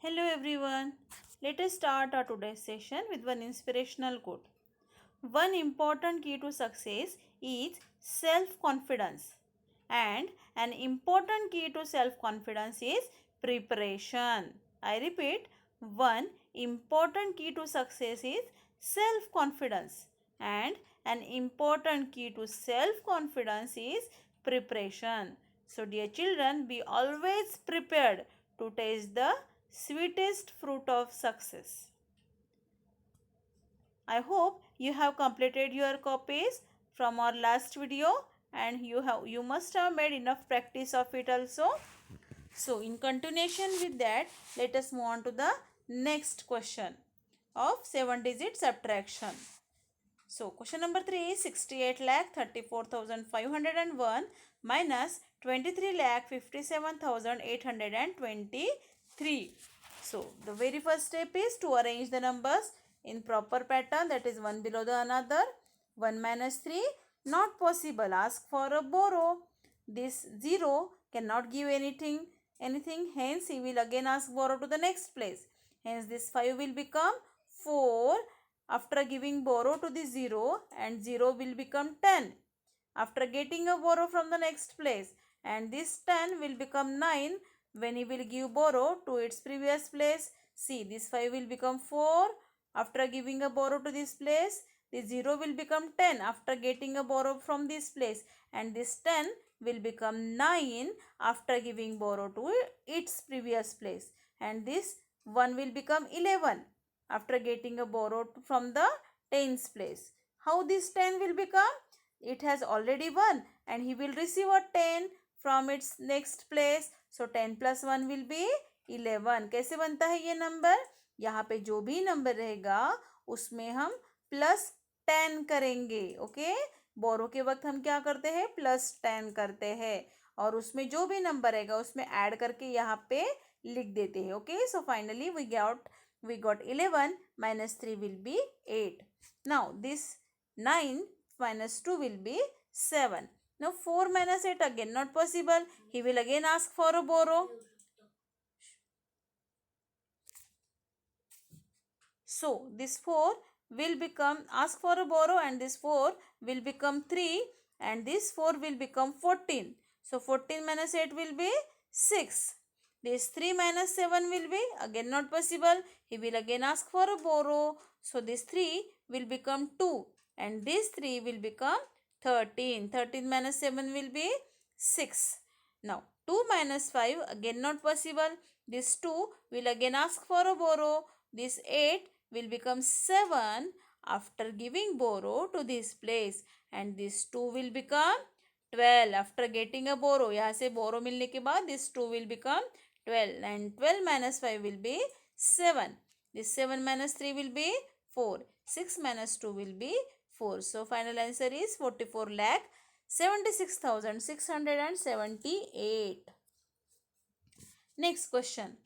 Hello everyone. Let us start our today's session with one inspirational quote. One important key to success is self-confidence. And an important key to self-confidence is preparation. I repeat, one important key to success is self-confidence. And an important key to self-confidence is preparation. So dear children, be always prepared to taste the sweetest fruit of success. I hope you have completed your copies from our last video and you must have made enough practice of it also. So in continuation with that, let us move on to the next question of 7-digit subtraction. So question number 3 is 68,34,501 minus 23,57,823. So the very first step is to arrange the numbers in proper pattern, that is one below the another. 1 minus 3 not possible, ask for a borrow. This 0 cannot give anything, hence he will again ask borrow to the next place. Hence this 5 will become 4 after giving borrow to the 0, and 0 will become 10 after getting a borrow from the next place, and this 10 will become 9 when he will give borrow to its previous place. See, this 5 will become 4 after giving a borrow to this place. The 0 will become 10 after getting a borrow from this place, and this 10 will become 9 after giving borrow to its previous place, and this 1 will become 11 after getting a borrow from the tens place. How this 10 will become? It has already 1 and he will receive a 10 from its next place. So 10 plus 1 will be 11. कैसे बनता है ये number? यहाँ पे जो भी number रहेगा उसमें हम प्लस 10 करेंगे. ओके, बोरो के वक्त हम क्या करते हैं? प्लस 10 करते हैं और उसमें जो भी नंबर रहेगा उसमें ऐड करके यहाँ पे लिख देते हैं. Okay, so finally we got 11 minus 3 will be 8. Now this 9 minus 2 will be 7. Now 4 minus 8 again not possible. He will again ask for a borrow. So this 4 will become, ask for a borrow, and this 4 will become 3 and this 4 will become 14. So 14 minus 8 will be 6. This 3 minus 7 will be again not possible. He will again ask for a borrow. So this 3 will become 2 and this 3 will become 13. 13 minus 7 will be 6. Now 2 minus 5 again not possible. This 2 will again ask for a borrow. This 8 will become 7 after giving borrow to this place, and this 2 will become 12 after getting a borrow. यहाँ से borrow मिलने के बाद this 2 will become 12 and 12 minus 5 will be 7. This 7 minus 3 will be 4. 6 minus 2 will be 4. So final answer is 44 lakh 76,678. Next question.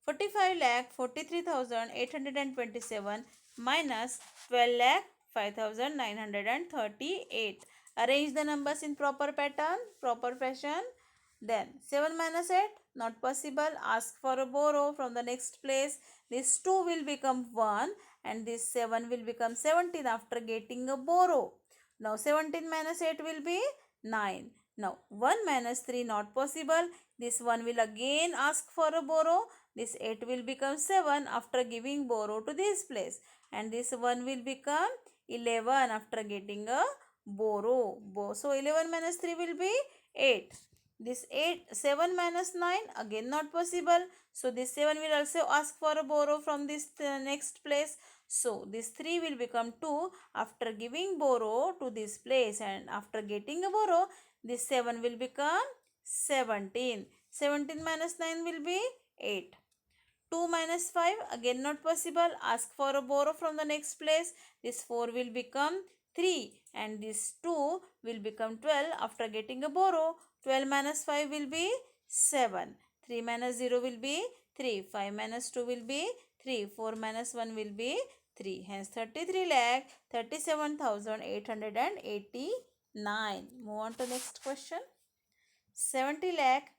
45 lakh 43,827 minus 12 lakh 5,938. Arrange the numbers in proper pattern, proper fashion. Then 7 minus 8 not possible. Ask for a borrow from the next place. This 2 will become 1 and this 7 will become 17 after getting a borrow. Now 17 minus 8 will be 9. Now 1 minus 3 not possible. This 1 will again ask for a borrow. This 8 will become 7 after giving borrow to this place, and this 1 will become 11 after getting a borrow. So 11 minus 3 will be 8. This 7 minus 9 again not possible. So this 7 will also ask for a borrow from this next place. So this 3 will become 2 after giving borrow to this place, and after getting a borrow this 7 will become 17. 17 minus 9 will be 8. 2 minus 5 again not possible. Ask for a borrow from the next place. This 4 will become 3 and this 2 will become 12 after getting a borrow. 12 minus 5 will be 7. 3 minus 0 will be 3. 5 minus 2 will be 3. 4 minus 1 will be 3. Hence 33 lakh 37,889. Move on to next question. 70 lakh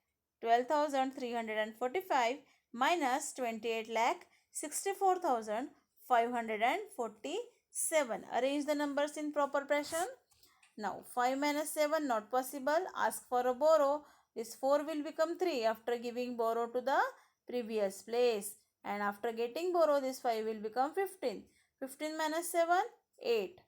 12,345 minus 28,64,547. Arrange the numbers in proper pattern. Now 5 minus 7 not possible. Ask for a borrow. This 4 will become 3 after giving borrow to the previous place. And after getting borrow, this 5 will become 15. 15 minus 7, 8.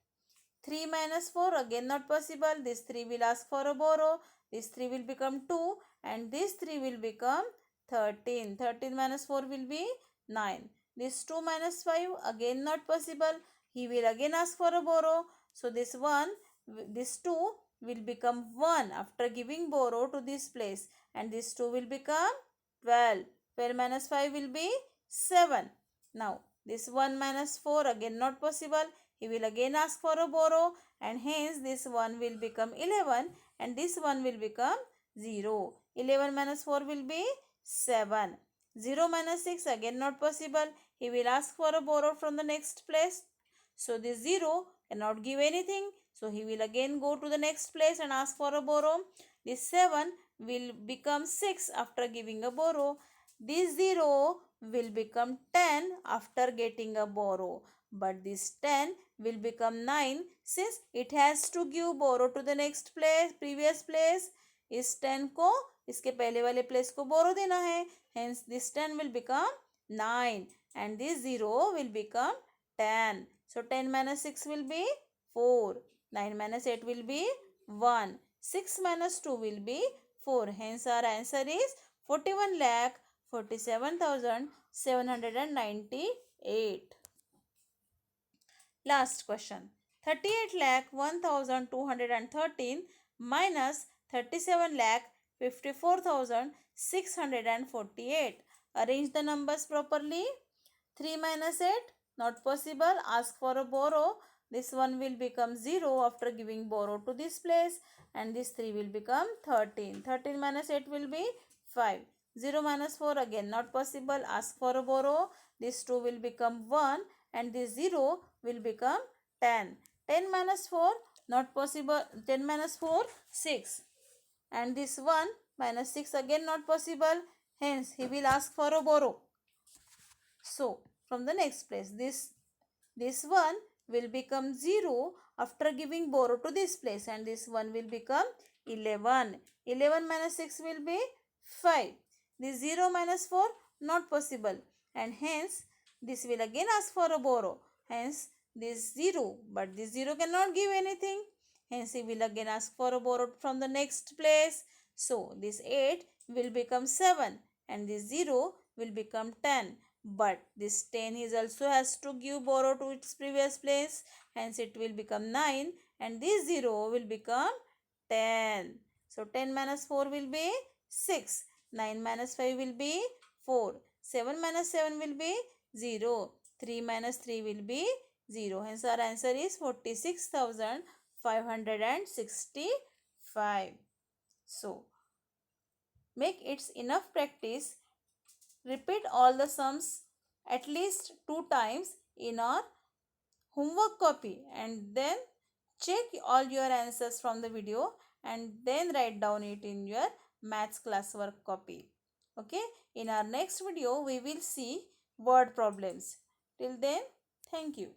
3 minus 4 again not possible. This 3 will ask for a borrow. This 3 will become 2 and this 3 will become 13. 13 minus 4 will be 9. This 2 minus 5 again not possible. He will again ask for a borrow. So this 2 will become 1 after giving borrow to this place. And this 2 will become 12. 12 minus 5 will be 7. Now this 1 minus 4 again not possible. He will again ask for a borrow and hence this 1 will become 11 and this 1 will become 0. 11 minus 4 will be 7. 0 minus 6 again not possible. He will ask for a borrow from the next place. So this 0 cannot give anything. So he will again go to the next place and ask for a borrow. This 7 will become 6 after giving a borrow. This 0 will become 10 after getting a borrow. But this 10 will become 9 since it has to give borrow to the next place, previous place. इस 10 को इसके पहले वाले place को borrow देना है. Hence this 10 will become 9 and this 0 will become 10. So 10 minus 6 will be 4. 9 minus 8 will be 1. 6 minus 2 will be 4. Hence our answer is 41,47,798. Last question. 38,01,213 minus 37,54,648. Arrange the numbers properly. 3 minus 8 not possible. Ask for a borrow. This 1 will become 0 after giving borrow to this place and this 3 will become 13. 13 minus 8 will be 5. 0 minus 4 again not possible. Ask for a borrow. This 2 will become 1 and this 0 will become 10. 10 minus 4 not possible. 10 minus 4 6 and this 1 minus 6 again not possible. Hence he will ask for a borrow. So from the next place this 1 will become 0 after giving borrow to this place and this 1 will become 11. 11 minus 6 will be 5. This 0 minus 4 not possible and hence this will again ask for a borrow. Hence this 0 but this 0 cannot give anything. Hence he will again ask for a borrow from the next place. So this 8 will become 7 and this 0 will become 10. But this 10 is also has to give borrow to its previous place. Hence it will become 9 and this 0 will become 10. So 10 minus 4 will be 6. 9 minus 5 will be 4. 7 minus 7 will be 0. 3 minus 3 will be 0. Hence our answer is 46,565. So make it enough practice. Repeat all the sums at least 2 times in our homework copy and then check all your answers from the video and then write down it in your maths classwork copy. Okay, in our next video we will see word problems. Till then, thank you.